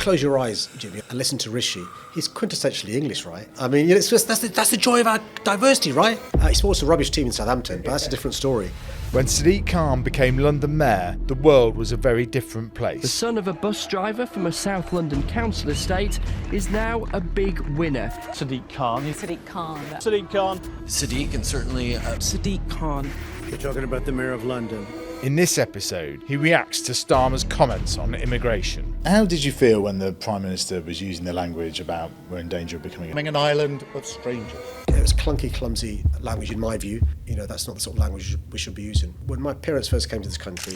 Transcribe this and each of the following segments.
close your eyes, Jimmy, and listen to Rishi, he's quintessentially English, right? I mean, it's just that's the joy of our diversity, right? He supports a rubbish team in Southampton, but that's a different story. When Sadiq Khan became London Mayor, the world was a very different place. The son of a bus driver from a South London council estate is now a big winner. Sadiq Khan. Sadiq Khan. Sadiq Khan. Sadiq and certainly Sadiq Khan. We're talking about the Mayor of London. In this episode, he reacts to Starmer's comments on immigration. How did you feel when the Prime Minister was using the language about we're in danger of becoming an island of strangers? It was clunky, clumsy language in my view. You know, that's not the sort of language we should be using. When my parents first came to this country,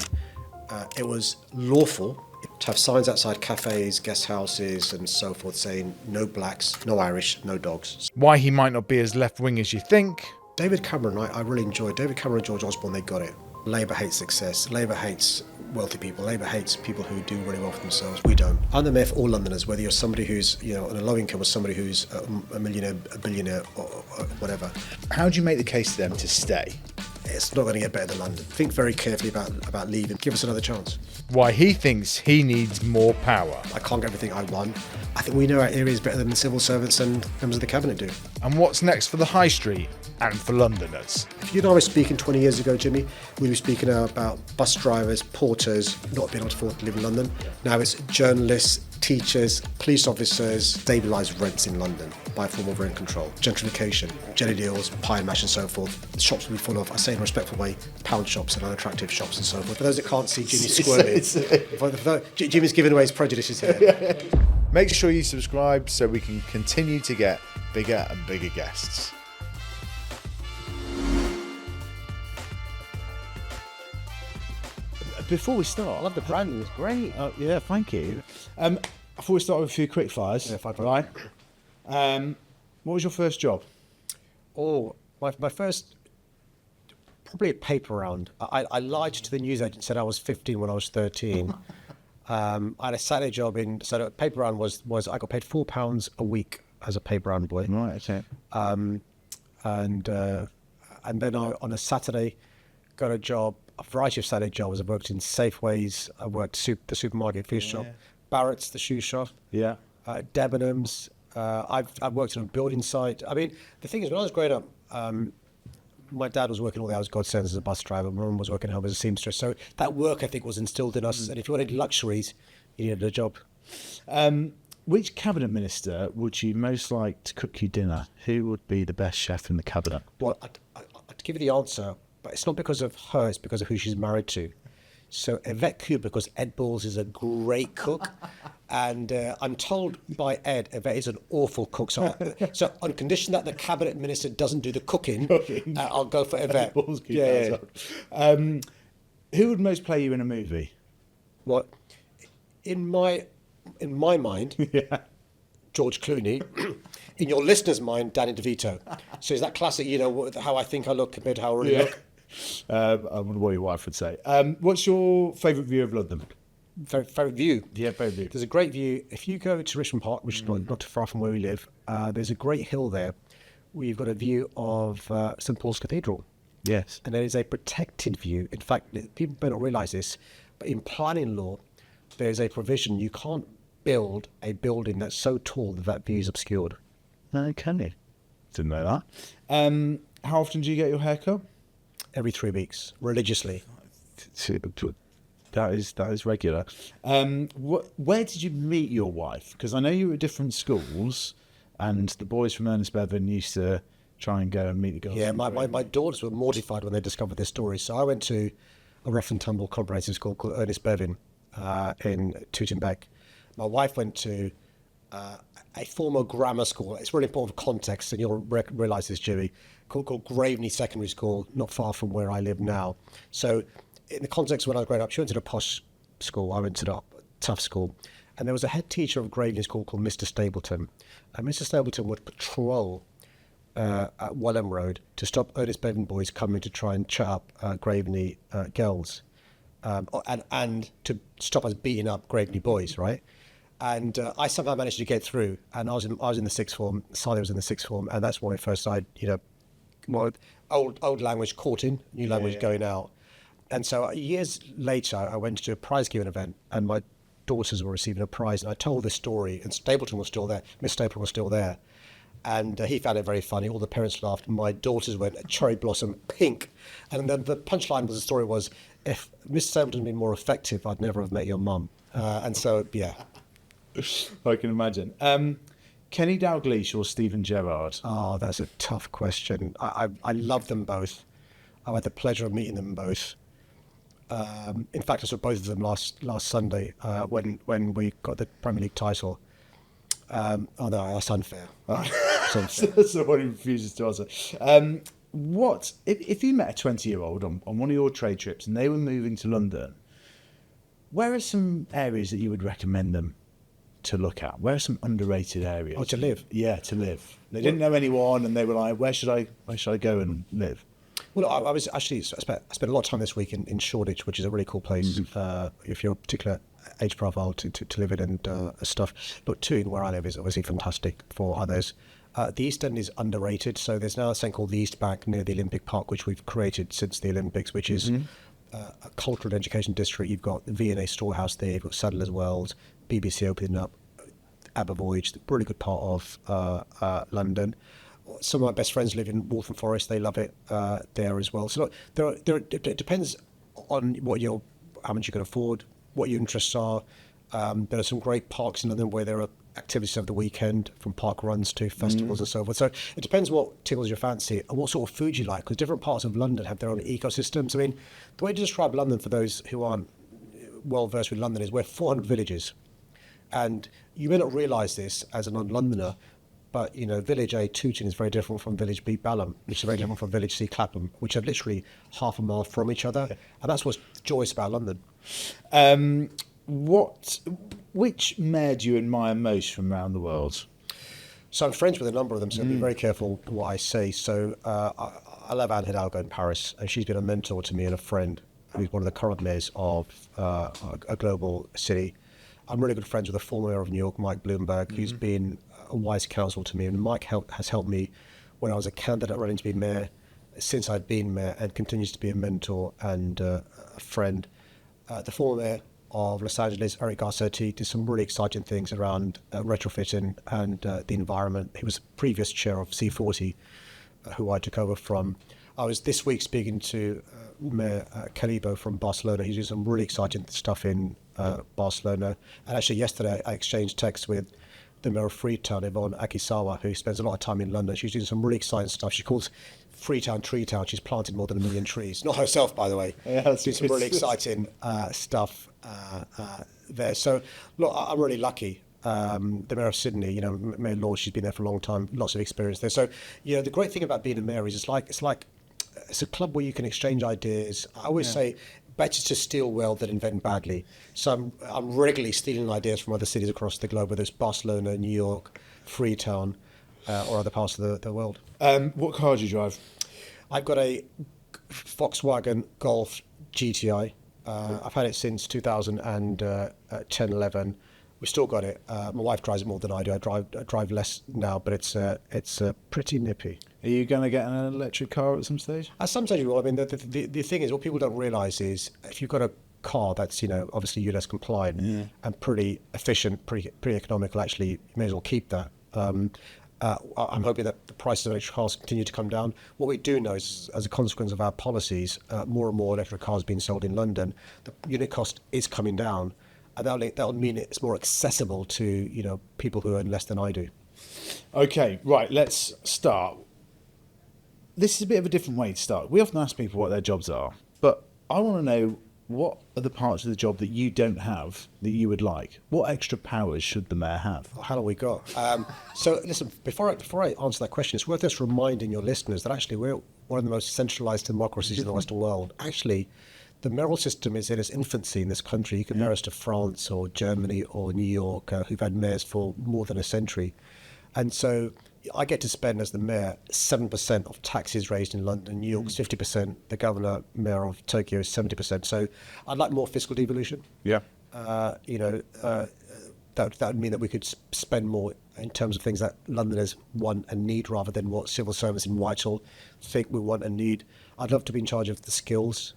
it was lawful to have signs outside cafes, guest houses and so forth saying no blacks, no Irish, no dogs. Why he might not be as left-wing as you think. David Cameron, I really enjoyed. David Cameron and George Osborne, they got it. Labour hates success. Labour hates wealthy people. Labour hates people who do really well for themselves. We don't. I'm the mayor for all Londoners, whether you're somebody who's, you know, on a low income or somebody who's a millionaire, a billionaire or whatever. How do you make the case to them to stay? It's not going to get better than London. Think very carefully about leaving. Give us another chance. Why he thinks he needs more power. I can't get everything I want. I think we know our areas better than the civil servants and members of the cabinet do. And what's next for the high street and for Londoners? If you and I were speaking 20 years ago, Jimmy, we'd be speaking about bus drivers, porters, not being able to afford to live in London. Now it's journalists, teachers, police officers, stabilised rents in London by a form of rent control, gentrification, jelly deals, pie and mash and so forth. The shops will be full of, I say in a respectful way, pound shops and unattractive shops and so forth. For those that can't see Jimmy squirming, Jimmy's giving away his prejudices here. Make sure you subscribe so we can continue to get bigger and bigger guests. Before we start, I love the branding, it's great. yeah, thank you. Before we start with a few quick fires, right? What was your first job? Oh, my first, probably a paper round. I lied to the newsagent, said I was 15 when I was 13. I had a Saturday job so the paper round was I got paid £4 a week as a paper round boy. Right, okay. And then I, on a Saturday, got a job, a variety of Saturday jobs. I worked in Safeways, I worked the supermarket, fish shop, Barrett's, the shoe shop, Debenhams. I've worked on a building site. I mean, the thing is, when I was growing up, my dad was working all the hours God sends as a bus driver. My mum was working home as a seamstress. So that work ethic was instilled in us. And if you wanted luxuries, you needed a job. Which cabinet minister would you most like to cook you dinner? Who would be the best chef in the cabinet? Well, I'd give you the answer, but it's not because of her, it's because of who she's married to. So Yvette Cooper, because Ed Balls is a great cook. And I'm told by Ed, Yvette is an awful cook. So on condition that the cabinet minister doesn't do the cooking. I'll go for Yvette. Who would most play you in a movie? What? In my mind, George Clooney. In your listener's mind, Danny DeVito. So is that classic, you know, how I think I look compared to how I really look? I wonder what your wife would say. What's your favourite view of London? Favourite view? Yeah, favourite view. There's a great view. If you go to Richmond Park, which is not too far from where we live, there's a great hill there where you've got a view of St Paul's Cathedral. Yes. And there is a protected view. In fact, people may not realise this, but in planning law, there's a provision you can't build a building that's so tall that view is obscured. No, can you? Didn't know that. How often do you get your hair cut? Every 3 weeks, religiously. That is regular. Where did you meet your wife? Because I know you were at different schools, and the boys from Ernest Bevin used to try and go and meet the girls. Yeah, my daughters were mortified when they discovered this story. So I went to a rough and tumble comprehensive school called Ernest Bevin in Tooting Bec. My wife went to a former grammar school. It's really important for context, and you'll realise this, Jimmy, called Graveney Secondary School, not far from where I live now. So in the context when I was growing up, she went to the posh school, I went to the tough school. And there was a head teacher of Graveney School called Mr. Stapleton. And Mr. Stapleton would patrol at Welham Road to stop Ernest Bevin boys coming to try and chat up Graveney girls. And to stop us beating up Graveney boys, right? And I somehow managed to get through, and I was in the sixth form. Sally was in the sixth form, and that's when I first started, old language caught in, new language going out. And so years later, I went to a prize giving event, and my daughters were receiving a prize, and I told this story, and Stapleton was still there, Miss Stapleton was still there, and he found it very funny. All the parents laughed. My daughters went cherry blossom pink, and then the punchline of the story was, if Miss Stapleton had been more effective, I'd never have met your mum. And so, yeah. I can imagine. Kenny Dalglish or Stephen Gerrard? Oh, that's a tough question. I love them both. I had the pleasure of meeting them both. In fact, I saw both of them last Sunday when we got the Premier League title. Oh no, that's unfair. That's unfair. Someone who refuses to answer. What if you met a 20-year-old on one of your trade trips and they were moving to London? Where are some areas that you would recommend them to look at? Where are some underrated areas? Oh, to live? Yeah, to live. They didn't know anyone, and they were like, "Where should I go and live?" Well, I was actually I spent a lot of time this week in Shoreditch, which is a really cool place if you're a particular age profile to live in and stuff. But Toon, where I live, is obviously fantastic for others. The East End is underrated, so there's now a thing called the East Bank near the Olympic Park, which we've created since the Olympics, which is a cultural and education district. You've got the V&A Storehouse there, you've got Sadler's Wells, BBC opening up, Abervoyge, the really good part of London. Some of my best friends live in Waltham Forest. They love it there as well. So look, it depends on how much you can afford, what your interests are. There are some great parks in London where there are activities over the weekend, from park runs to festivals and so forth. So it depends what tickles your fancy and what sort of food you like, because different parts of London have their own ecosystems. I mean, the way to describe London for those who aren't well versed with London is we're 400 villages. And you may not realise this as a non-Londoner, but, Village A, Tooting, is very different from Village B, Balham, which is very different from Village C, Clapham, which are literally half a mile from each other. And that's what's joyous about London. Which mayor do you admire most from around the world? So I'm friends with a number of them, so be very careful what I say. So I love Anne Hidalgo in Paris, and she's been a mentor to me and a friend who's one of the current mayors of a global city. I'm really good friends with the former mayor of New York, Mike Bloomberg, who's been a wise counsel to me. And Mike has helped me when I was a candidate running to be mayor, since I'd been mayor, and continues to be a mentor and a friend. The former mayor of Los Angeles, Eric Garcetti, did some really exciting things around retrofitting and the environment. He was previous chair of C40, who I took over from. I was this week speaking to Mayor Calibo from Barcelona. He's doing some really exciting stuff in Barcelona. And actually yesterday I exchanged texts with the mayor of Freetown, Yvonne Akisawa, who spends a lot of time in London. She's doing some really exciting stuff. She calls Freetown Tree Town. She's planted more than 1 million trees. Not herself, by the way. Yeah, that's doing some really exciting stuff there. So, look, I'm really lucky. The mayor of Sydney, Mayor Law, she's been there for a long time, lots of experience there. So, the great thing about being a mayor is it's a club where you can exchange ideas. I always say, better to steal well than invent badly. So I'm regularly stealing ideas from other cities across the globe, whether it's Barcelona, New York, Freetown, or other parts of the world. What car do you drive? I've got a Volkswagen Golf GTI. I've had it since 2010-11. We've still got it. My wife drives it more than I do. I drive less now, but it's pretty nippy. Are you going to get an electric car at some stage? At some stage, we will. I mean, the thing is, what people don't realise is if you've got a car that's obviously ULEZ compliant and pretty efficient, pretty economical, actually, you may as well keep that. I'm hoping that the prices of electric cars continue to come down. What we do know is, as a consequence of our policies, more and more electric cars being sold in London, the unit cost is coming down, and that'll mean it's more accessible to people who earn less than I do. Okay, right. Let's start. This is a bit of a different way to start. We often ask people what their jobs are, but I want to know, what are the parts of the job that you don't have that you would like? What extra powers should the mayor have? How long we got? So listen, before I answer that question, it's worth us reminding your listeners that actually we're one of the most centralised democracies in the Western world. Actually, the mayoral system is in its infancy in this country. You compare us to France or Germany or New York, who've had mayors for more than a century. And so I get to spend, as the mayor, 7% of taxes raised in London. New York's 50%. The governor, mayor of Tokyo, is 70%. So I'd like more fiscal devolution. Yeah. That would mean that we could spend more in terms of things that Londoners want and need, rather than what civil servants in Whitehall think we want and need. I'd love to be in charge of the skills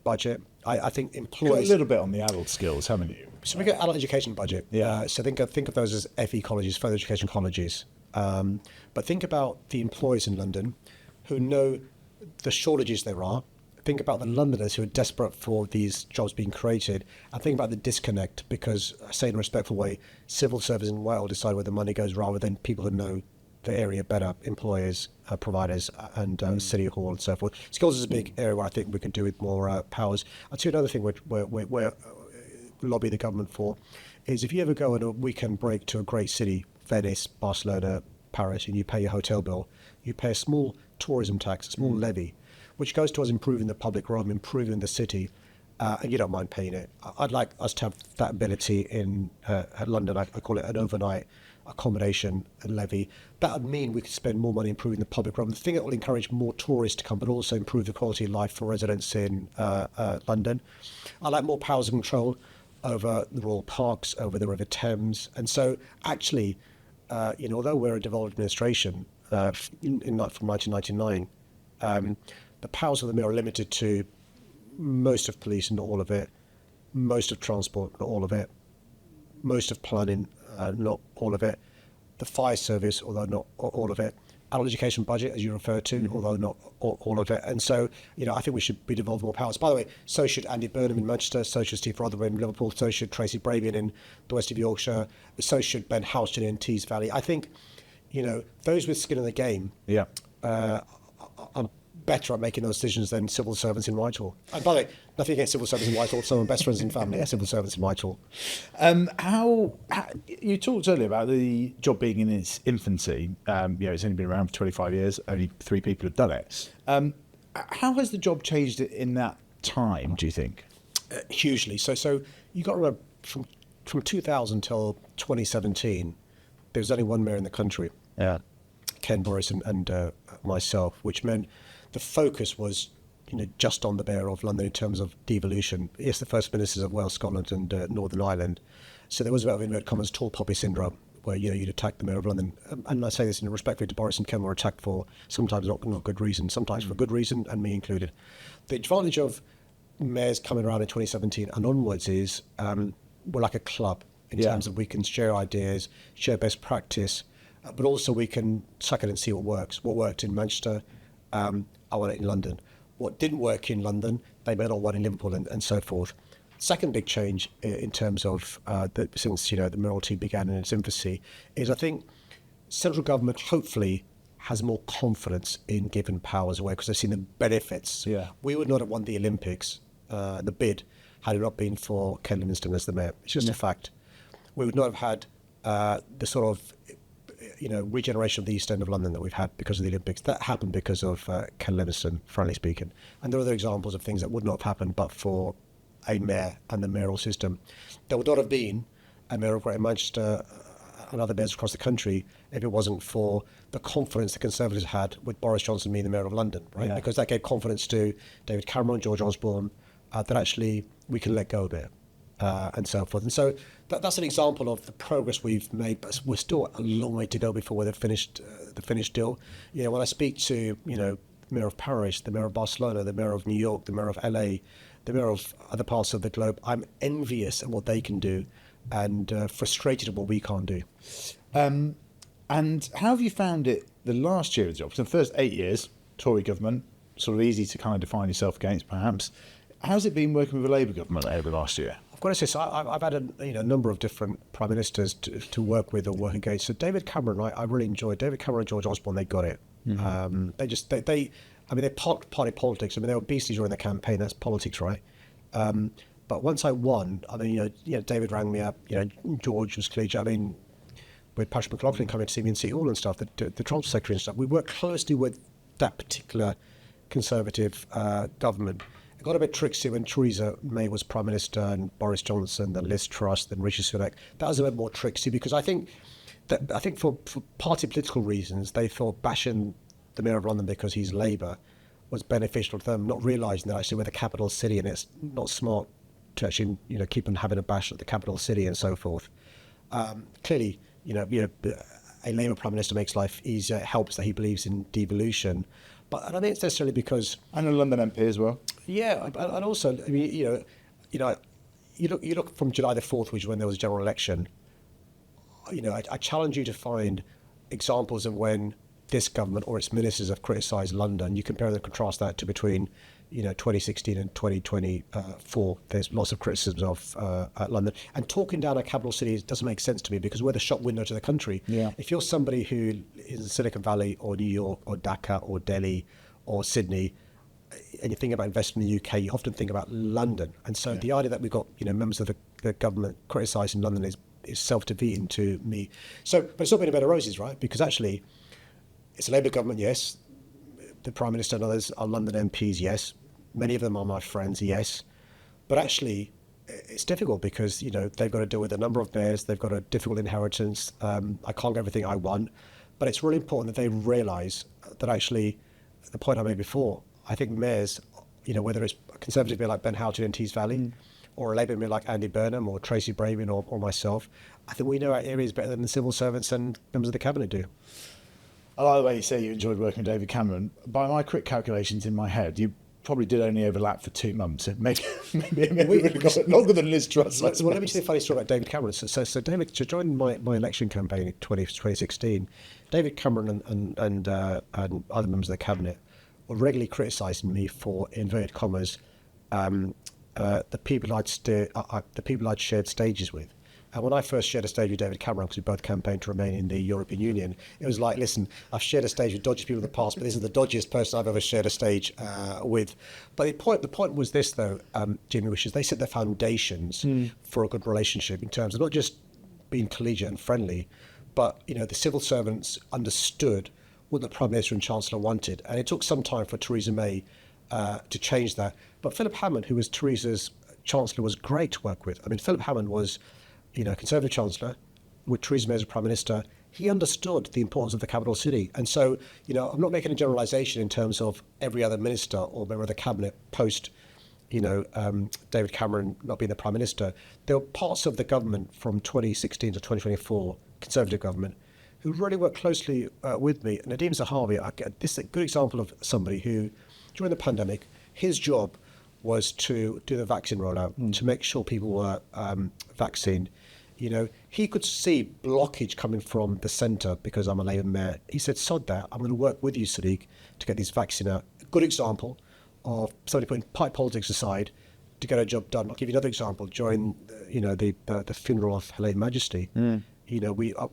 budget. I think Got a employers. little bit on the adult skills, haven't you? So we get adult education budget. Yeah. So think of those as FE colleges, further education colleges. But think about the employers in London who know the shortages there are. Think about the Londoners who are desperate for these jobs being created, and think about the disconnect because, I say in a respectful way, civil service in Wales decide where the money goes rather than people who know the area better, employers, providers, and City Hall and so forth. Skills is a big area where I think we can do with more powers. I'll tell you another thing we're lobby the government for is if you ever go on a weekend break to a great city, Venice, Barcelona, Paris, and you pay your hotel bill, you pay a small tourism tax, a small levy, which goes towards improving the public realm, improving the city, and you don't mind paying it. I'd like us to have that ability in London. I call it an overnight accommodation levy. That would mean we could spend more money improving the public realm. The thing that will encourage more tourists to come, but also improve the quality of life for residents in London. I'd like more powers of control over the royal parks, over the River Thames. And so actually, although we're a devolved administration from 1999, the powers of the Mayor are limited to most of police, not all of it, most of transport, not all of it, most of planning, not all of it, the fire service, although not all of it, adult education budget, as you referred to, although not all of it. And so, I think we should be devolved more powers. By the way, so should Andy Burnham in Manchester, so should Steve Rotherham in Liverpool, so should Tracy Brabian in the west of Yorkshire, so should Ben Houston in Tees Valley. I think, those with skin in the game are better at making those decisions than civil servants in Whitehall. And by the way, nothing against civil servants in Whitehall. Some of my best friends and family are civil servants in Whitehall. How you talked earlier about the job being in its infancy. It's only been around for 25 years. Only 3 people have done it. How has the job changed in that time, do you think? Hugely. So you got to remember from 2000 till 2017, there was only one mayor in the country. Yeah. Ken Boris and myself, which meant the focus was, just on the mayor of London in terms of devolution. Yes, the first ministers of Wales, Scotland, and Northern Ireland. So there was a bit of inverted commas tall poppy syndrome, where you'd attack the mayor of London. And I say this in respectfully to Boris and Ken were attacked for sometimes not good reason, sometimes for good reason, and me included. The advantage of mayors coming around in 2017 and onwards is we're like a club in terms of we can share ideas, share best practice, but also we can suck it and see what works. What worked in Manchester, I want it in London. What didn't work in London, they may not want in Liverpool and so forth. Second big change in terms of since the mayoralty began in its infancy is I think central government hopefully has more confidence in giving powers away because they've seen the benefits. Yeah. We would not have won the Olympics, the bid, had it not been for Ken Livingstone as the mayor. It's just a fact. We would not have had the sort of regeneration of the East End of London that we've had because of the Olympics. That happened because of Ken Livingstone, frankly speaking. And there are other examples of things that would not have happened but for a mayor and the mayoral system. There would not have been a mayor of Greater Manchester and other mayors across the country if it wasn't for the confidence the Conservatives had with Boris Johnson being the mayor of London, right? Yeah. Because that gave confidence to David Cameron, George Osborne, that actually we can let go of it. And so forth. And so that's an example of the progress we've made, but we're still a long way to go before we're the finished deal. When I speak to, the mayor of Paris, the mayor of Barcelona, the mayor of New York, the mayor of LA, the mayor of other parts of the globe, I'm envious at what they can do and frustrated at what we can't do. And how have you found it the last year of the job? So the first 8 years, Tory government, sort of easy to kind of define yourself against, perhaps. How's it been working with a Labour government over the last year? I've got to say, so I've had a number of different prime ministers to work with or work against. So David Cameron, I really enjoyed. David Cameron and George Osborne, they got it. Mm-hmm. They're party politics. They were beastly during the campaign. That's politics, right? But once I won, David rang me up. George was collegiate. With Patrick McLaughlin coming to see me in City Hall and stuff, the Transport Secretary and stuff, we worked closely with that particular Conservative government. It got a bit tricksy when Theresa May was Prime Minister and Boris Johnson, then Liz Truss, then Rishi Sunak. That was a bit more tricksy because I think for party political reasons, they thought bashing the Mayor of London because he's Labour was beneficial to them, not realising that actually we're the capital city and it's not smart to actually keep on having a bash at the capital city and so forth. Clearly, a Labour Prime Minister makes life easier. It helps that he believes in devolution. But I don't think it's necessarily because, And a London MP as well. yeah, and also, I mean, you look from July the 4th, which is when there was a general election. I challenge you to find examples of when this government or its ministers have criticised London. You compare and contrast that to between, 2016 and 2024. There's lots of criticisms of London. And talking down a capital city doesn't make sense to me because we're the shop window to the country. Yeah. If you're somebody who is in Silicon Valley or New York or Dhaka or Delhi or Sydney, and you think about investing in the UK, you often think about London. And so the idea that we've got members of the government criticising London is self-defeating to me. So, but it's not been a bed of roses, right? Because actually, it's a Labour government, yes. The Prime Minister and others are London MPs, yes. Many of them are my friends, yes. But actually, it's difficult because, they've got to deal with a number of mayors. They've got a difficult inheritance. I can't get everything I want. But it's really important that they realise that actually, the point I made before, I think mayors, whether it's a Conservative mayor like Ben Houghton in Tees Valley, or a Labour mayor like Andy Burnham or Tracy Bravin or myself, I think we know our areas better than the civil servants and members of the Cabinet do. I like the way you say you enjoyed working with David Cameron. By my quick calculations in my head, you probably did only overlap for 2 months. Maybe we would have got it longer than Liz Truss. Well, let me tell you a funny story about David Cameron. So David, to join my election campaign in 2016, David Cameron and other members of the Cabinet were regularly criticising me for, inverted commas, the people I'd shared stages with. And when I first shared a stage with David Cameron, because we both campaigned to remain in the European Union, it was like, listen, I've shared a stage with dodgy people in the past, but this is the dodgiest person I've ever shared a stage with. But the point was this, though, Jimmy, which is they set the foundations for a good relationship in terms of not just being collegiate and friendly, but the civil servants understood what the Prime Minister and Chancellor wanted, and it took some time for Theresa May to change that. But Philip Hammond, who was Theresa's Chancellor, was great to work with. I mean, Philip Hammond was Conservative Chancellor, with Theresa May as Prime Minister. He understood the importance of the capital city. And so, I'm not making a generalisation in terms of every other minister or member of the Cabinet post, David Cameron not being the Prime Minister. There were parts of the government from 2016 to 2024, Conservative government, who really worked closely with me. And Nadeem Zahawi, this is a good example of somebody who, during the pandemic, his job was to do the vaccine rollout, to make sure people were vaccinated. He could see blockage coming from the centre because I'm a Labour mayor. He said, sod that, I'm going to work with you, Sadiq, to get these vaccines out. A good example of somebody putting pipe politics aside to get a job done. I'll give you another example. During the funeral of Her Majesty, when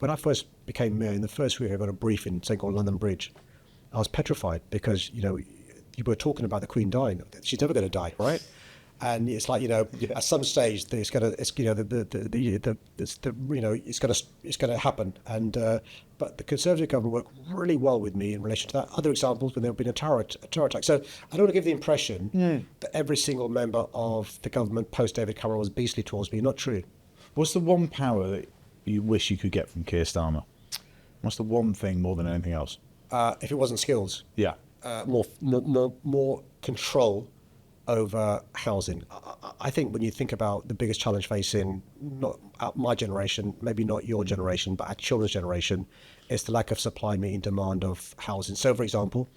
I first became mayor, in the first week I got a briefing saying on London Bridge. I was petrified because, you were talking about the Queen dying. She's never going to die, right? And it's like at some stage it's going to happen. And but the Conservative government worked really well with me in relation to that. Other examples when there have been a terror attack. So I don't want to give the impression that every single member of the government post David Cameron was beastly towards me. Not true. What's the one power that you wish you could get from Keir Starmer? What's the one thing more than anything else? If it wasn't skills. Yeah. More control over housing. I think when you think about the biggest challenge facing not my generation, maybe not your generation, but our children's generation, is the lack of supply meeting demand of housing. So, for example,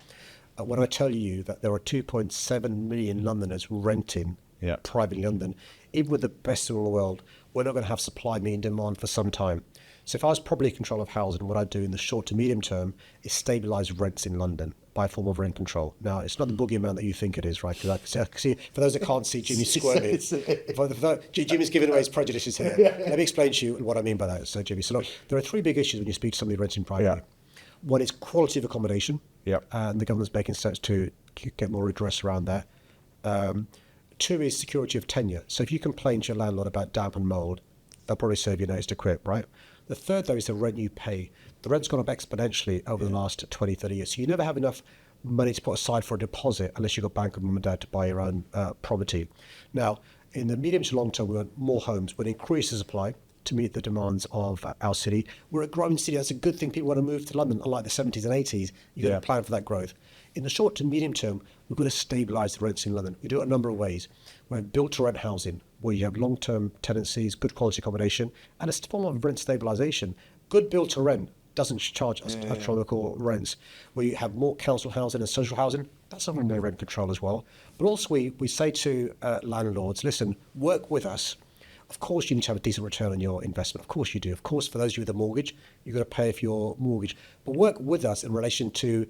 when I tell you that there are 2.7 million Londoners renting privately in London, even with the best in the world, we're not going to have supply meeting demand for some time. So if I was properly in control of housing, what I'd do in the short to medium term is stabilise rents in London by a form of rent control. Now, it's not the boogeyman that you think it is, right? Because I can see, for those that can't see Jimmy squirming, Jimmy's giving away his prejudices here. Let me explain to you what I mean by that, so Jimmy. So look, there are three big issues when you speak to somebody renting privately. One is quality of accommodation, and the government's making steps to get more redress around that. Two is security of tenure. So if you complain to your landlord about damp and mould, they'll probably serve you notice to quit, right? The third, though, is the rent you pay. The rent's gone up exponentially over the last 20, 30 years. So you never have enough money to put aside for a deposit unless you've got bank of mum and dad to buy your own property. Now, in the medium to long term, we want more homes. We'll increase the supply to meet the demands of our city. We're a growing city. That's a good thing. People want to move to London, unlike the 70s and 80s. You've got to plan for that growth. In the short to medium term, we've got to stabilise the rents in London. We do it a number of ways. We have built-to-rent housing, where you have long-term tenancies, good quality accommodation, and a form of rent stabilisation. Good built-to-rent doesn't charge astronomical rents. We have more council housing and social housing. That's under no rent control as well. But also we say to landlords, listen, work with us. Of course, you need to have a decent return on your investment. Of course you do. Of course, for those of you with a mortgage, you've got to pay for your mortgage. But work with us in relation to,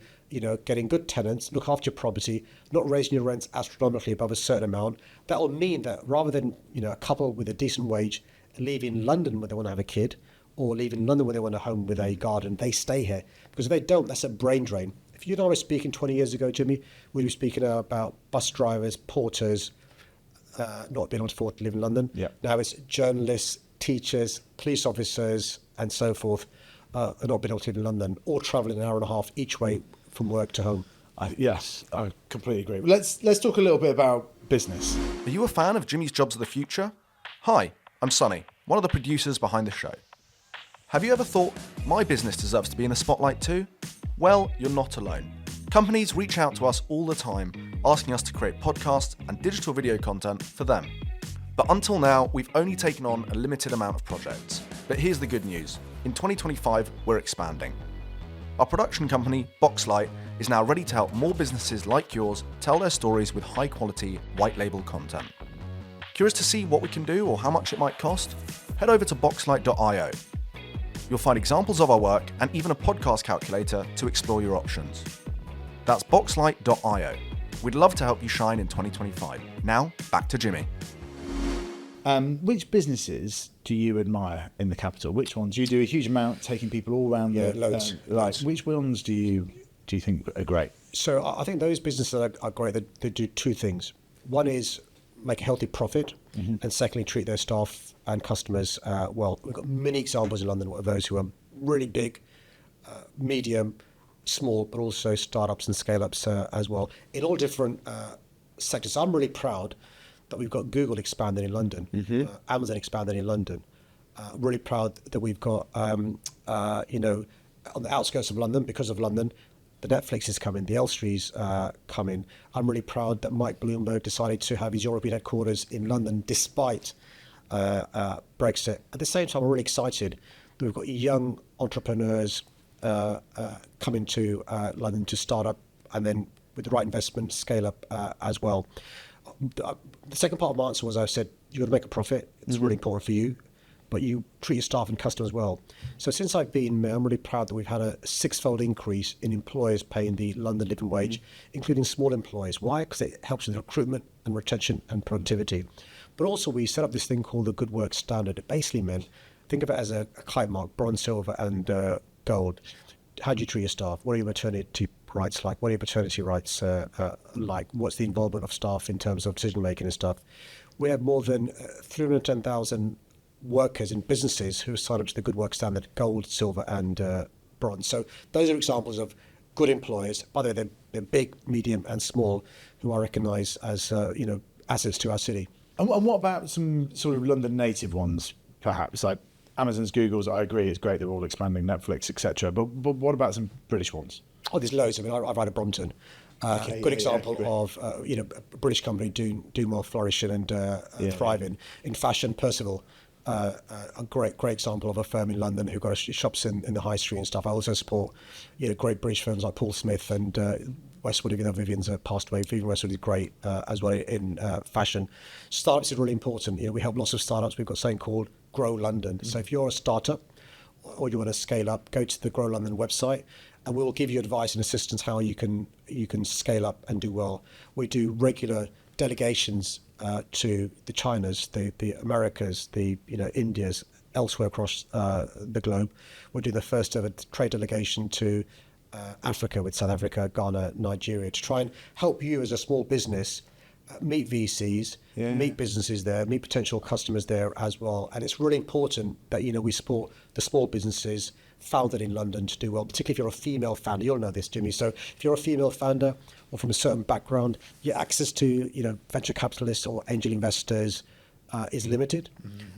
getting good tenants, look after your property, not raising your rents astronomically above a certain amount. That will mean that rather than, a couple with a decent wage leaving London where they want to have a kid, or leaving London where they want a home with a garden, they stay here. Because if they don't, that's a brain drain. If you and I were speaking 20 years ago, Jimmy, we'd be speaking about bus drivers, porters, not being able to afford to live in London. Yeah. Now it's journalists, teachers, police officers, and so forth, are not being able to live in London, or travelling an hour and a half each way from work to home. Yes, I completely agree. Let's talk a little bit about business. Are you a fan of Jimmy's Jobs of the Future? Hi, I'm Sonny, one of the producers behind the show. Have you ever thought, my business deserves to be in the spotlight too? Well, you're not alone. Companies reach out to us all the time, asking us to create podcast and digital video content for them. But until now, we've only taken on a limited amount of projects. But here's the good news. In 2025, we're expanding. Our production company, Boxlight, is now ready to help more businesses like yours tell their stories with high-quality, white-label content. Curious to see what we can do or how much it might cost? Head over to boxlight.io. You'll find examples of our work and even a podcast calculator to explore your options. That's boxlight.io. We'd love to help you shine in 2025. Now, back to Jimmy. Which businesses do you admire in the capital? Which ones? You do a huge amount, taking people all around. Loads. Which ones do you think are great? So I think those businesses are great. They do two things. One is make a healthy profit, and secondly, treat their staff and customers well. We've got many examples in London of those who are really big, medium, small, but also startups and scale-ups as well, in all different sectors. I'm really proud that we've got Google expanding in London, Amazon expanding in London. Really proud that we've got, on the outskirts of London, because of London, the Netflix is coming, the Elstree coming. I'm really proud that Mike Bloomberg decided to have his European headquarters in London despite Brexit. At the same time, I'm really excited that we've got young entrepreneurs coming to London to start up, and then with the right investment, scale up as well. The second part of my answer was, I said, you've got to make a profit. It's really important for you, but you treat your staff and customers well. So since I've been mayor, I'm really proud that we've had a six-fold increase in employers paying the London living wage, including small employers. Why? Because it helps with recruitment and retention and productivity. But also we set up this thing called the Good Work Standard. It basically meant, think of it as a client mark, bronze, silver and gold. How do you treat your staff? What are your maternity rights like? What are your paternity rights like? What's the involvement of staff in terms of decision making and stuff? We have more than 310,000 workers in businesses who signed up to the Good Work Standard, gold, silver and bronze. So those are examples of good employers. By the way, they're big, medium and small, who I recognise as assets to our city. And what about some sort of London native ones, perhaps? Like Amazon's, Google's, I agree, it's great, they're all expanding, Netflix, etc. But what about some British ones? Oh, there's loads. I mean, I ride a Brompton. Good example of a British company doing well, flourishing and thriving. In fashion, Percival, a great example of a firm in London who got shops in the high street and stuff. I also support great British firms like Paul Smith and Westwood, even though Vivian's passed away. Vivian Westwood is great as well in fashion. Startups is really important. We help lots of startups. We've got something called Grow London. So if you're a startup or you want to scale up, go to the Grow London website, and we will give you advice and assistance how you can scale up and do well. We do regular delegations to the Chinas, the Americas, the Indias, elsewhere across the globe. We're doing the first ever trade delegation to Africa with South Africa, Ghana, Nigeria, to try and help you as a small business meet VCs, meet businesses there, meet potential customers there as well. And it's really important that we support the small businesses founded in London to do well, particularly if you're a female founder. You'll know this, Jimmy. So if you're a female founder or from a certain background, your access to venture capitalists or angel investors is limited.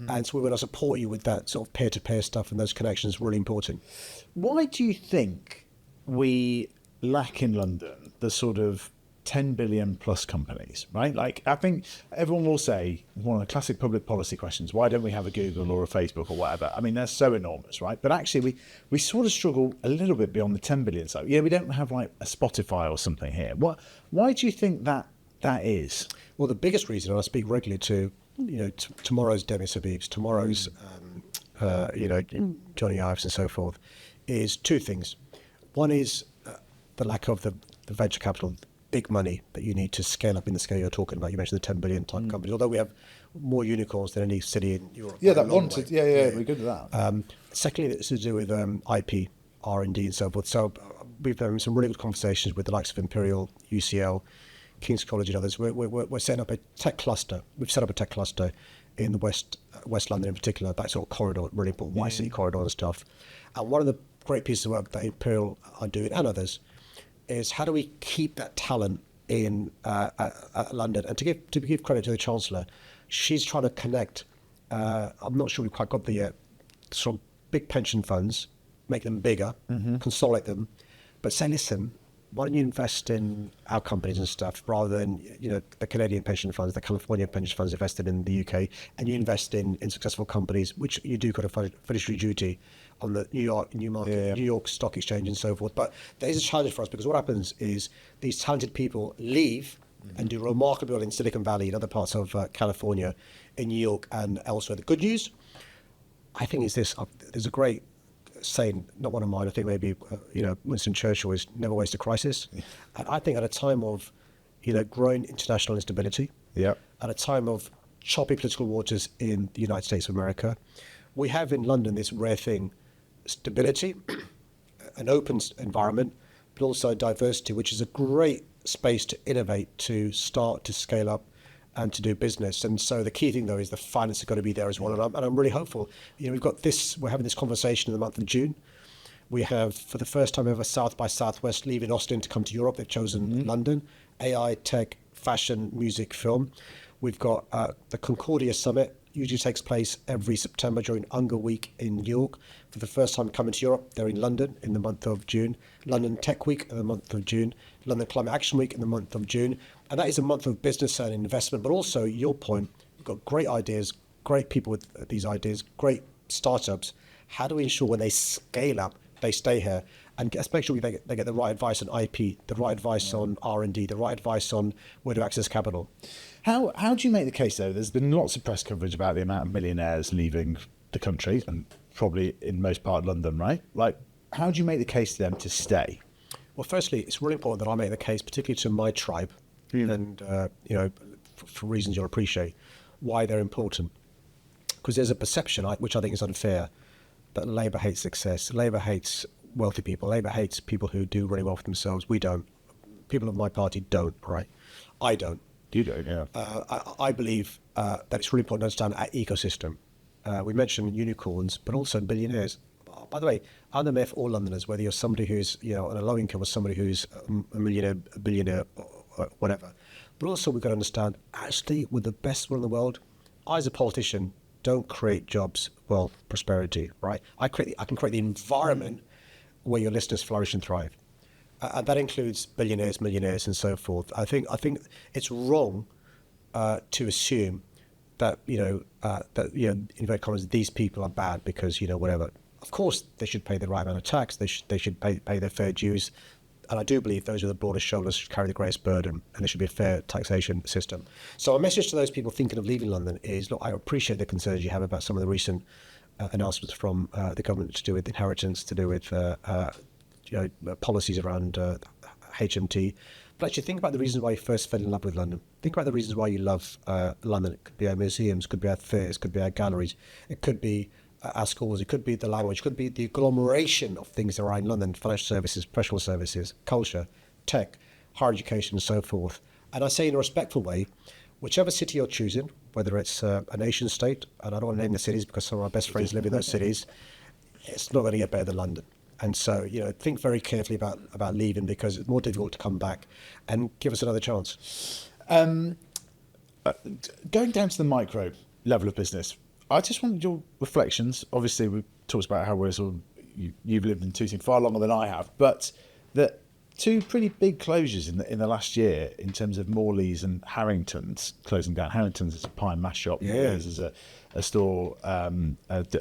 And so we want to support you with that sort of peer-to-peer stuff, and those connections are really important. Why do you think we lack in London the sort of 10 billion plus companies, right? Like, I think everyone will say one of the classic public policy questions, why don't we have a Google or a Facebook or whatever? I mean, they're so enormous, right? But actually, we sort of struggle a little bit beyond the 10 billion side. Yeah, we don't have like a Spotify or something here. Why do you think that is? Well, the biggest reason, and I speak regularly to, tomorrow's Dennis Habibs, tomorrow's, Johnny Ives and so forth, is two things. One is the lack of the venture capital, big money that you need to scale up in the scale you're talking about. You mentioned the 10 billion type companies, although we have more unicorns than any city in Europe. Yeah, that wanted. Yeah, we're good at that. Secondly, it's to do with IP, R&D and so forth. So we've had some really good conversations with the likes of Imperial, UCL, King's College and others. We're setting up a tech cluster. We've set up a tech cluster in the West London in particular, that sort of corridor, really important YC corridor and stuff. And one of the great pieces of work that Imperial are doing, and others, is how do we keep that talent in London? And to give credit to the Chancellor, she's trying to connect. I'm not sure we've quite got the sort of big pension funds, make them bigger, consolidate them, but say, listen, why don't you invest in our companies and stuff rather than the Canadian pension funds, the California pension funds invested in the UK, and you invest in successful companies, which you do got a fiduciary duty on the New York Stock Exchange and so forth. But there is a challenge for us because what happens is these talented people leave and do remarkably well in Silicon Valley and other parts of California, in New York and elsewhere. The good news, I think, is this: there's a great saying, not one of mine, I think maybe Winston Churchill, is never waste a crisis. And I think at a time of growing international instability, at a time of choppy political waters in the United States of America, we have in London this rare thing: stability, an open environment, but also diversity, which is a great space to innovate, to start, to scale up, and to do business. And so the key thing, though, is the finance has got to be there as well. And I'm really hopeful. We're having this conversation in the month of June. We have, for the first time ever, South by Southwest leaving Austin to come to Europe. They've chosen London. AI, tech, fashion, music, film. We've got the Concordia Summit, usually takes place every September during Unger Week in New York. For the first time coming to Europe, they're in London in the month of June. London Tech Week in the month of June. London Climate Action Week in the month of June. And that is a month of business and investment, but also, your point, we've got great ideas, great people with these ideas, great startups. How do we ensure when they scale up, they stay here? And let's make sure they get the right advice on IP, the right advice on R&D, the right advice on where to access capital. How do you make the case, though? There's been lots of press coverage about the amount of millionaires leaving the country, and probably in most part London, right? Like, how do you make the case to them to stay? Well, firstly, it's really important that I make the case, particularly to my tribe, and for reasons you'll appreciate, why they're important. Because there's a perception, which I think is unfair, that Labour hates success. Labour hates wealthy people. Labour hates people who do really well for themselves. We don't. People of my party don't, right? I don't. You don't, yeah. I believe that it's really important to understand our ecosystem. We mentioned unicorns, but also billionaires. By the way, I'm the for all Londoners, whether you're somebody who's on a low income or somebody who's a millionaire, a billionaire, or whatever. But also we've got to understand, actually, we're the best one in the world. I, as a politician, don't create jobs, wealth, prosperity, right? I can create the environment where your listeners flourish and thrive. And that includes billionaires, millionaires, and so forth. I think it's wrong to assume that inverted commas, these people are bad because whatever. Of course, they should pay the right amount of tax. They should pay their fair dues. And I do believe those with the broadest shoulders should carry the greatest burden, and there should be a fair taxation system. So a message to those people thinking of leaving London is: look, I appreciate the concerns you have about some of the recent announcements from the government to do with inheritance, to do with policies around HMT. But actually think about the reasons why you first fell in love with London. Think about the reasons why you love London. It could be our museums, could be our theatres, could be our galleries. It could be our schools, it could be the language, it could be the agglomeration of things that are in London: financial services, professional services, culture, tech, higher education, and so forth. And I say in a respectful way, whichever city you're choosing, whether it's a nation state, and I don't want to name the cities because some of our best friends live in those cities, it's not going to get better than London. And so, think very carefully about leaving, because it's more difficult to come back, and give us another chance. Going down to the micro level of business, I just wanted your reflections. Obviously, we talked about how you've lived in Tooting far longer than I have, but that two pretty big closures in the last year in terms of Morley's and Harrington's closing down. Harrington's is a pie and mash shop. Yeah. Morley's is a store, a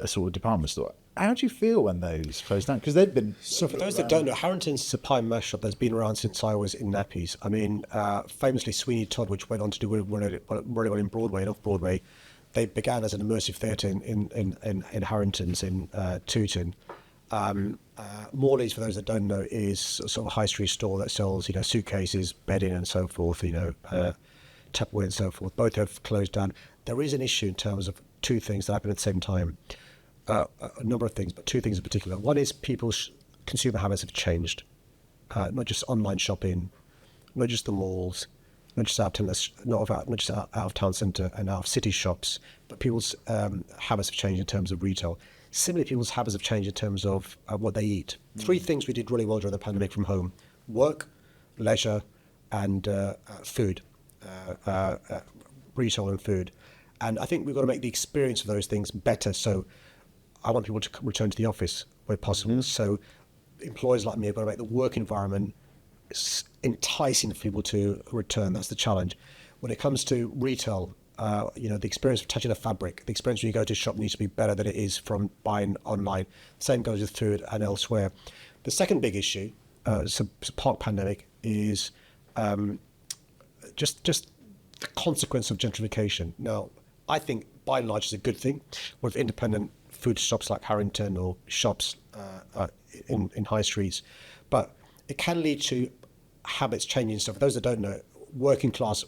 sort of department store. How do you feel when those close down? Because they've been... So for those that don't know, Harrington's is a pie and mash shop that's been around since I was in nappies. I mean, famously Sweeney Todd, which went on to do really well in Broadway and off Broadway, they began as an immersive theatre in Harrington's in Tooting. Morley's, for those that don't know, is sort of a high street store that sells, suitcases, bedding and so forth, Tupperware and so forth. Both have closed down. There is an issue in terms of two things that happen at the same time. A number of things, but two things in particular. One is people's consumer habits have changed. Not just online shopping, not just the malls, not just out of town centre and out of city shops, but people's habits have changed in terms of retail. Similarly, people's habits have changed in terms of what they eat. Three things we did really well during the pandemic from home: work, leisure, and food, retail and food. And I think we've got to make the experience of those things better. So I want people to return to the office where possible. So employers like me have got to make the work environment enticing for people to return. That's the challenge. When it comes to retail, the experience of touching a fabric, the experience when you go to a shop needs to be better than it is from buying online. Same goes with food and elsewhere. The second big issue, part pandemic, is just the consequence of gentrification. Now, I think by and large it's a good thing with independent food shops like Harrington or shops in high streets, but it can lead to habits changing. So for those that don't know, working class,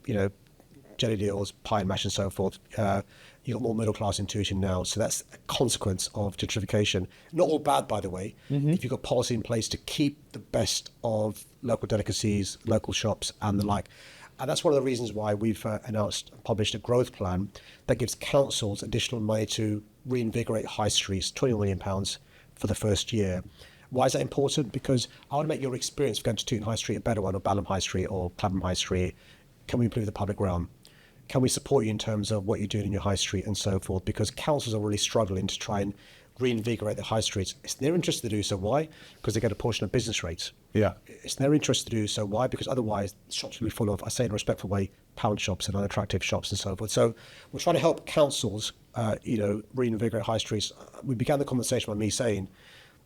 jelly deals, pie and mash and so forth, you've got more middle class intuition now. So that's a consequence of gentrification. Not all bad, by the way. If you've got policy in place to keep the best of local delicacies, local shops and the like. And that's one of the reasons why we've published a growth plan that gives councils additional money to reinvigorate high streets, £20 million for the first year. Why is that important? Because I want to make your experience of going to Tooting High Street a better one, or Balham High Street or Clapham High Street. Can we improve the public realm? Can we support you in terms of what you're doing in your high street and so forth? Because councils are really struggling to try and reinvigorate the high streets. It's in their interest to do so. Why? Because they get a portion of business rates. Yeah. It's in their interest to do so. Why? Because otherwise shops will be full of, I say in a respectful way, pound shops and unattractive shops and so forth. So we're trying to help councils, reinvigorate high streets. We began the conversation by me saying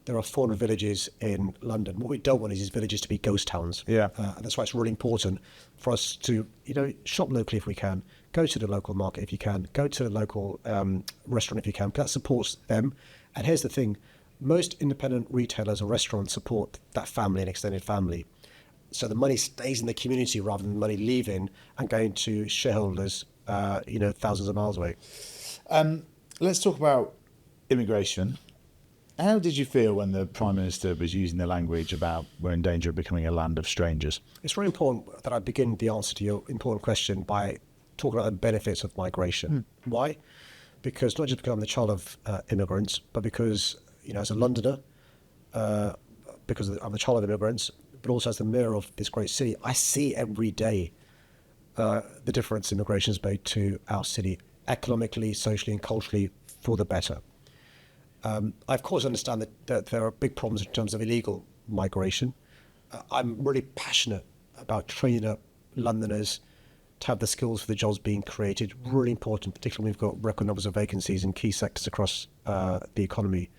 there are 400 villages in London. What we don't want is these villages to be ghost towns. Yeah. And that's why it's really important for us to, shop locally if we can, go to the local market if you can, go to the local restaurant if you can, because that supports them. And here's the thing, most independent retailers or restaurants support that family and extended family. So the money stays in the community rather than money leaving and going to shareholders, thousands of miles away. Let's talk about immigration. How did you feel when the Prime Minister was using the language about we're in danger of becoming a land of strangers? It's very important that I begin the answer to your important question by talking about the benefits of migration. Why? Because not just because I'm the child of immigrants, but because, as a Londoner, because I'm the child of immigrants, but also as the mayor of this great city, I see every day the difference immigration has made to our city, economically, socially and culturally, for the better. I, of course, understand that there are big problems in terms of illegal migration. I'm really passionate about training up Londoners to have the skills for the jobs being created. Really important, particularly when we've got record numbers of vacancies in key sectors across the economy.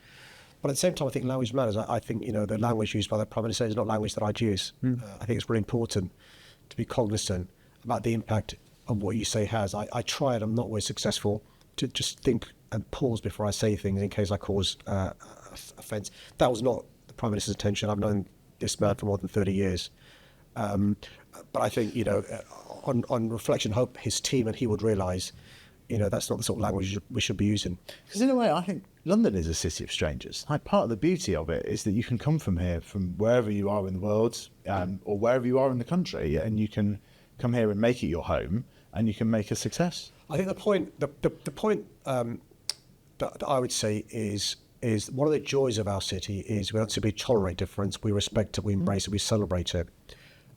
But at the same time, I think language matters. I think, the language used by the Prime Minister is not language that I'd use. I think it's really important to be cognizant about the impact of what you say has. I try, and I'm not always successful, to just think and pause before I say things in case I cause offence. That was not the Prime Minister's intention. I've known this man for more than 30 years. But I think, on reflection, hope his team and he would realise, that's not the sort of language we should be using. Because in a way, I think London is a city of strangers. Part of the beauty of it is that you can come from here, from wherever you are in the world, or wherever you are in the country, and you can come here and make it your home, and you can make a success. I think the point that I would say is one of the joys of our city is we don't simply tolerate difference, we respect it, we embrace it, we celebrate it.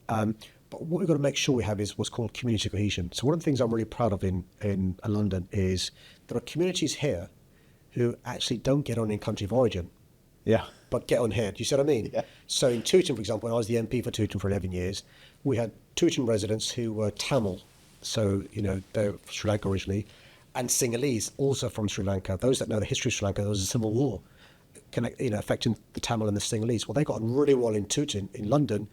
But what we've got to make sure we have is what's called community cohesion. So one of the things I'm really proud of in London is there are communities here who actually don't get on in country of origin. Yeah. but get on here. Do you see what I mean? Yeah. So in Tooting, for example, when I was the MP for Tooting for 11 years, we had Tooting residents who were Tamil, so, they're from Sri Lanka originally, and Sinhalese, also from Sri Lanka. Those that know the history of Sri Lanka, there was a civil war affecting the Tamil and the Sinhalese. Well, they got on really well in Tooting, in London,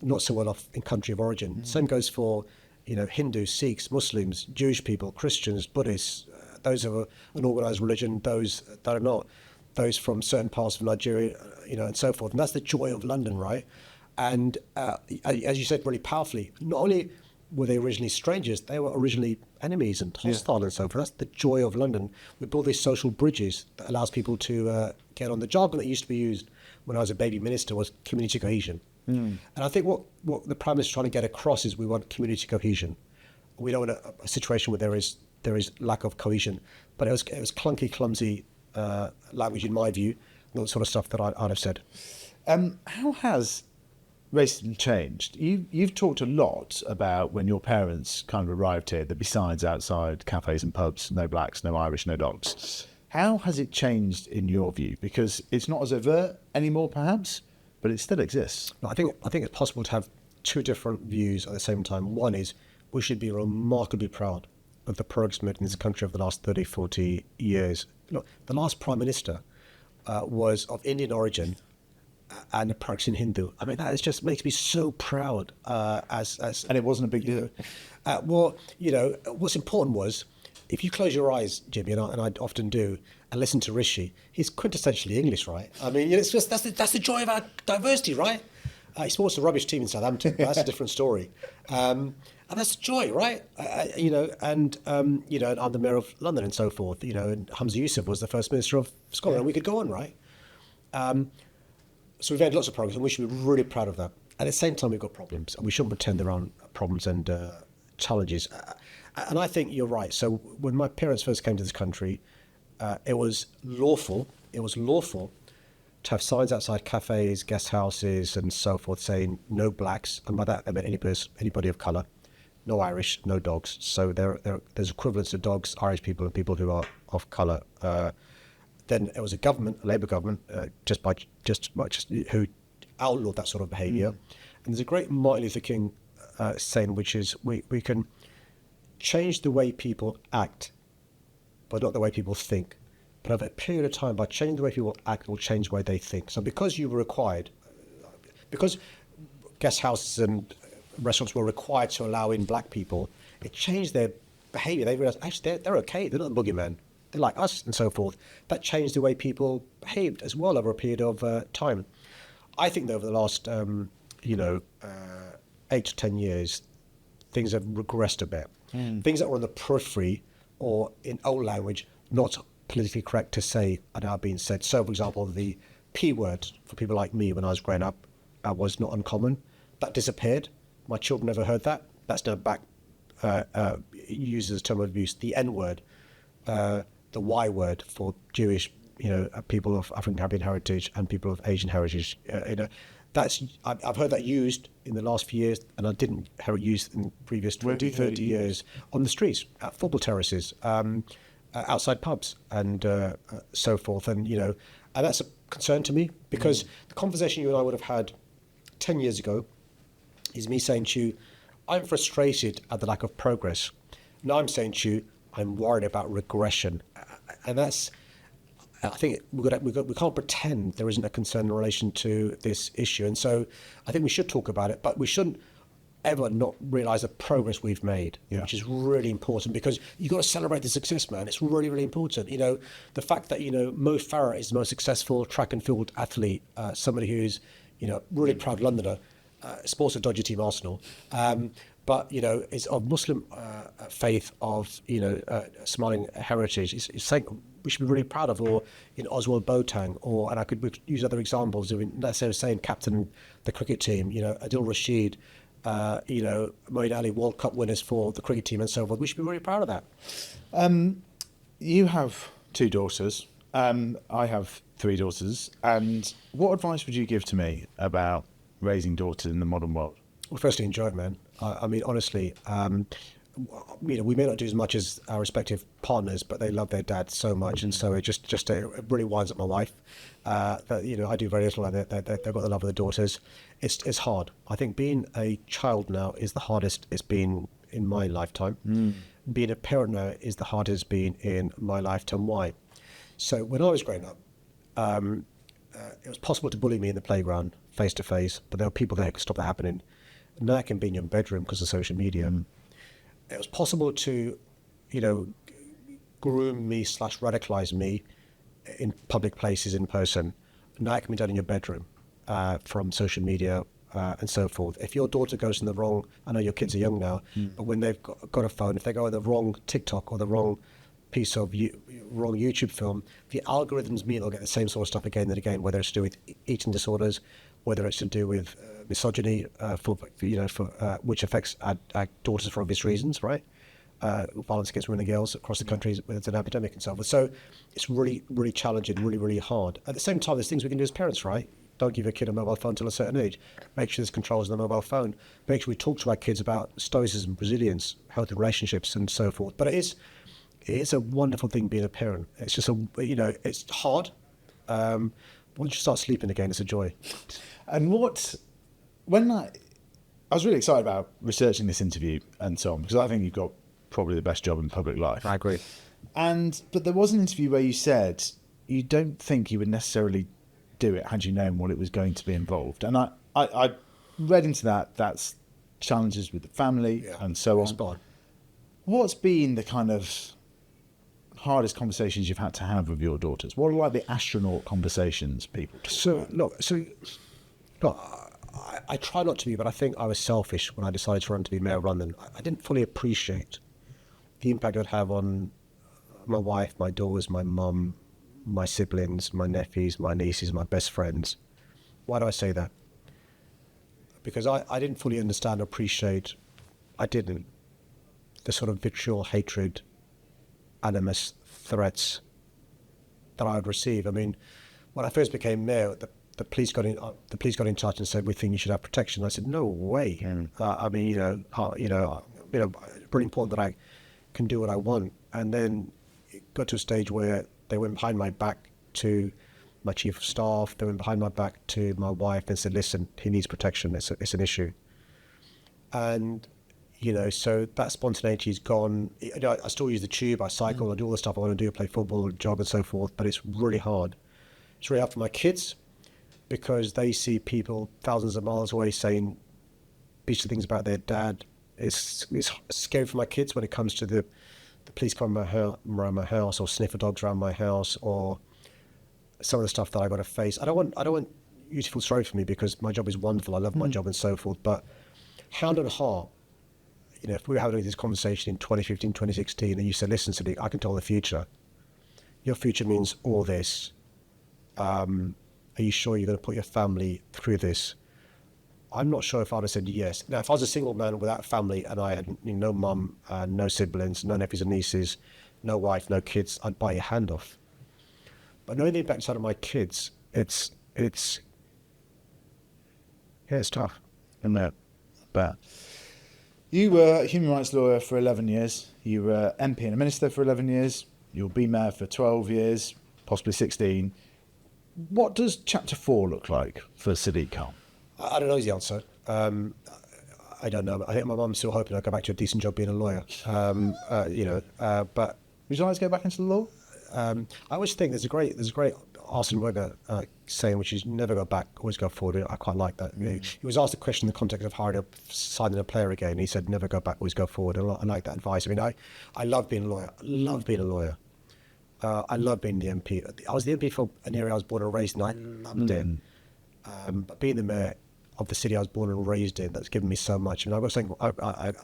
not so well off in country of origin. Same goes for, Hindus, Sikhs, Muslims, Jewish people, Christians, Buddhists, those of an organised religion, those that are not, those from certain parts of Nigeria, and so forth. And that's the joy of London, right? And as you said really powerfully, not only were they originally strangers, they were originally enemies and hostile and so forth. That's the joy of London. We build these social bridges that allows people to get on. The jargon that used to be used when I was a baby minister was community cohesion. And I think what the Prime Minister is trying to get across is we want community cohesion. We don't want a situation where there is lack of cohesion. But it was clunky, clumsy language in my view, not the sort of stuff that I'd have said. How has racism changed? You've talked a lot about when your parents kind of arrived here, that besides outside cafes and pubs, no blacks, no Irish, no dogs. How has it changed in your view? Because it's not as overt anymore, perhaps, but it still exists. I think it's possible to have two different views at the same time. One is we should be remarkably proud of the progress made in this country over the last 30, 40 years. Look, the last Prime Minister was of Indian origin and a practicing Hindu. I mean, that just makes me so proud. And it wasn't a big deal. What's important was, if you close your eyes, Jimmy, and I often do, and listen to Rishi, he's quintessentially English, right? I mean, it's just that's the joy of our diversity, right? He supports a rubbish team in Southampton, but that's a different story. And that's the joy, right? And I'm the Mayor of London and so forth. And Hamza Yusuf was the First Minister of Scotland. And we could go on, right? So we've had lots of progress, and we should be really proud of that. At the same time, we've got problems, and we shouldn't pretend there aren't problems and challenges. And I think you're right. So when my parents first came to this country, it was lawful to have signs outside cafes, guest houses, and so forth saying no blacks, and by that I meant anybody of colour, no Irish, no dogs. So there's equivalents of dogs, Irish people, and people who are of colour. Then it was a government, a Labour government, who outlawed that sort of behaviour. And there's a great Martin Luther King saying, which is we can change the way people act, but not the way people think. But over a period of time, by changing the way people act, will change the way they think. So because guest houses and restaurants were required to allow in black people, it changed their behaviour. They realised, actually, they're okay. They're not the boogeyman. They're like us and so forth. That changed the way people behaved as well over a period of time. I think that over the last, 8 to 10 years, things have regressed a bit. Things that were on the periphery or in old language, not politically correct to say, are now being said. So, for example, the P word for people like me when I was growing up was not uncommon. That disappeared. My children never heard that. That's now back used as a term of abuse. The N word, the Y word for Jewish, people of African Caribbean heritage and people of Asian heritage. I've heard that used in the last few years, and I didn't hear it used in the previous 20, 30 years on the streets, at football terraces, outside pubs, and so forth. And and that's a concern to me, because the conversation you and I would have had 10 years ago is me saying to you, I'm frustrated at the lack of progress. Now I'm saying to you, I'm worried about regression, and that's. I think we can't pretend there isn't a concern in relation to this issue, and so I think we should talk about it, but we shouldn't ever not realise the progress we've made, which is really important, because you've got to celebrate the success, man. It's really, really important. The fact that Mo Farah is the most successful track and field athlete, somebody who's really proud Londoner, sports a dodgy team, Arsenal. But is of Muslim faith, of Somalian heritage. It's something we should be really proud of. Or Oswald Boateng, and I could use other examples. Let's say saying captain the cricket team. Adil Rashid, Moeen Ali, World Cup winners for the cricket team, and so forth. We should be really proud of that. You have 2 daughters. I have 3 daughters. And what advice would you give to me about raising daughters in the modern world? Well, firstly, enjoy it, man. I mean, honestly, we may not do as much as our respective partners, but they love their dad so much, and so it really winds up my wife. That I do very little, and they've got the love of the daughters. It's hard. I think being a child now is the hardest it's been in my lifetime. Being a parent now is the hardest it's been in my lifetime. Why? So when I was growing up, it was possible to bully me in the playground face to face, but there were people there who could stop that happening. Now it can be in your bedroom because of social media. It was possible to, groom me / radicalize me in public places in person. Now it can be done in your bedroom from social media and so forth. If your daughter goes in the wrong, I know your kids are young now, but when they've got a phone, if they go in the wrong TikTok or the wrong piece of wrong YouTube film, the algorithms mean they'll get the same sort of stuff again and again, whether it's to do with eating disorders, whether it's to do with misogyny, which affects our daughters for obvious reasons, right? Violence against women and girls across the country with an epidemic and so forth. So it's really, really challenging, really, really hard. At the same time, there's things we can do as parents, right? Don't give your kid a mobile phone till a certain age. Make sure there's controls on the mobile phone. Make sure we talk to our kids about stoicism, resilience, healthy relationships, and so forth. But it is a wonderful thing being a parent. It's just it's hard. Once you start sleeping again, it's a joy. And I was really excited about researching this interview and so on, because I think you've got probably the best job in public life. I agree. But there was an interview where you said you don't think you would necessarily do it had you known what it was going to be involved. And I read into that's challenges with the family and so on. Spot. What's been the kind of hardest conversations you've had to have with your daughters? What are like the astronaut conversations people talk about? I try not to be, but I think I was selfish when I decided to run to be mayor of London. I didn't fully appreciate the impact it would have on my wife, my daughters, my mum, my siblings, my nephews, my nieces, my best friends. Why do I say that? Because I didn't fully understand or appreciate, the sort of vitriol, hatred, animus, threats that I would receive. I mean, when I first became mayor, the police got in touch and said, "We think you should have protection." I said, "No way." Really important that I can do what I want. And then it got to a stage where they went behind my back to my chief of staff. They went behind my back to my wife and said, "Listen, he needs protection. It's an issue." And so that spontaneity is gone. I still use the tube. I cycle. I do all the stuff I want to do. I play football, jog, and so forth. But it's really hard. It's really hard for my kids, because they see people thousands of miles away saying beastly things about their dad. It's scary for my kids when it comes to the police come around my house, or sniffer dogs around my house, or some of the stuff that I got to face. I don't want you to feel sorry for me, because my job is wonderful. I love my job and so forth. But hand on heart, if we were having this conversation in 2015, 2016, and you said, "Listen, Sadiq, I can tell the future. Your future means all this. Are you sure you're going to put your family through this?" I'm not sure if I'd have said yes. Now, if I was a single man without family and I had no mum, no siblings, no nephews and nieces, no wife, no kids, I'd bite your hand off. But knowing the impact it's had on my kids, it's tough. And that bad. You were a human rights lawyer for 11 years. You were MP and a minister for 11 years. You'll be mayor for 12 years, possibly 16. What does Chapter 4 look like for Sadiq Khan? I don't know is the answer. I don't know. I think my mum's still hoping I'll go back to a decent job being a lawyer. But would you like to go back into the law? I always think there's a great Arsene Wenger saying, which is never go back, always go forward. I quite like that. He was asked a question in the context of signing a player again. He said, "Never go back, always go forward." And I like that advice. I mean, I love being a lawyer. I love being a lawyer. I love being the MP. I was the MP for an area I was born and raised in. I loved it. But being the mayor of the city I was born and raised in, that's given me so much. I mean, I've got something, the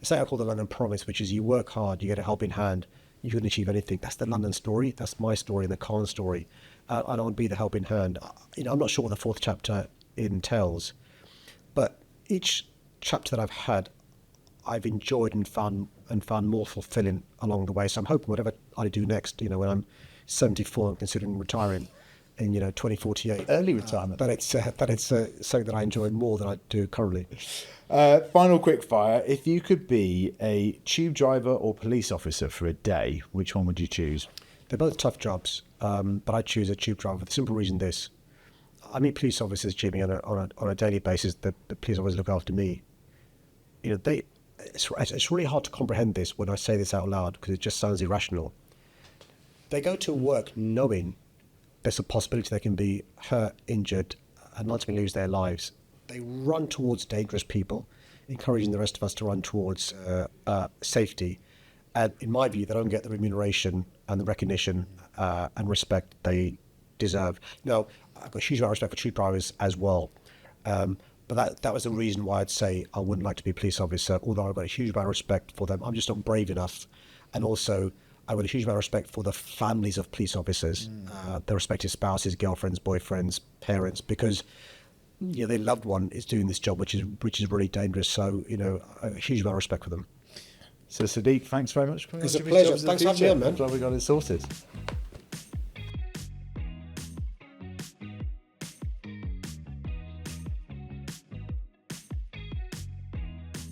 saying I call the London Promise, which is you work hard, you get a helping hand, you can achieve anything. That's the London story. That's my story and the Khan story. I don't be the helping hand. I'm not sure what the fourth chapter entails, but each chapter that I've had, I've enjoyed and found more fulfilling along the way. So I'm hoping whatever I do next, when I'm 74 and considering retiring, in 2048. Early retirement. That it's something that I enjoy more than I do currently. Final quickfire. If you could be a tube driver or police officer for a day, which one would you choose? They're both tough jobs, but I choose a tube driver for the simple reason this. I meet police officers, Jimmy, on a daily basis. The police officers look after me. It's really hard to comprehend this when I say this out loud because it just sounds irrational. They go to work knowing there's a possibility they can be hurt, injured, and ultimately lose their lives. They run towards dangerous people, encouraging the rest of us to run towards safety. And in my view, they don't get the remuneration and the recognition and respect they deserve. Now, I've got a huge amount of respect for tube drivers as well. But that was the reason why I'd say I wouldn't like to be a police officer, although I've got a huge amount of respect for them. I'm just not brave enough. And also, I've got a huge amount of respect for the families of police officers, their respective spouses, girlfriends, boyfriends, parents, because their loved one is doing this job, which is really dangerous. So, a huge amount of respect for them. So, Sadiq, thanks very much for coming. It's a on to pleasure. Jobs of the Thanks for having me Future. on, man. I'm glad we got it sorted.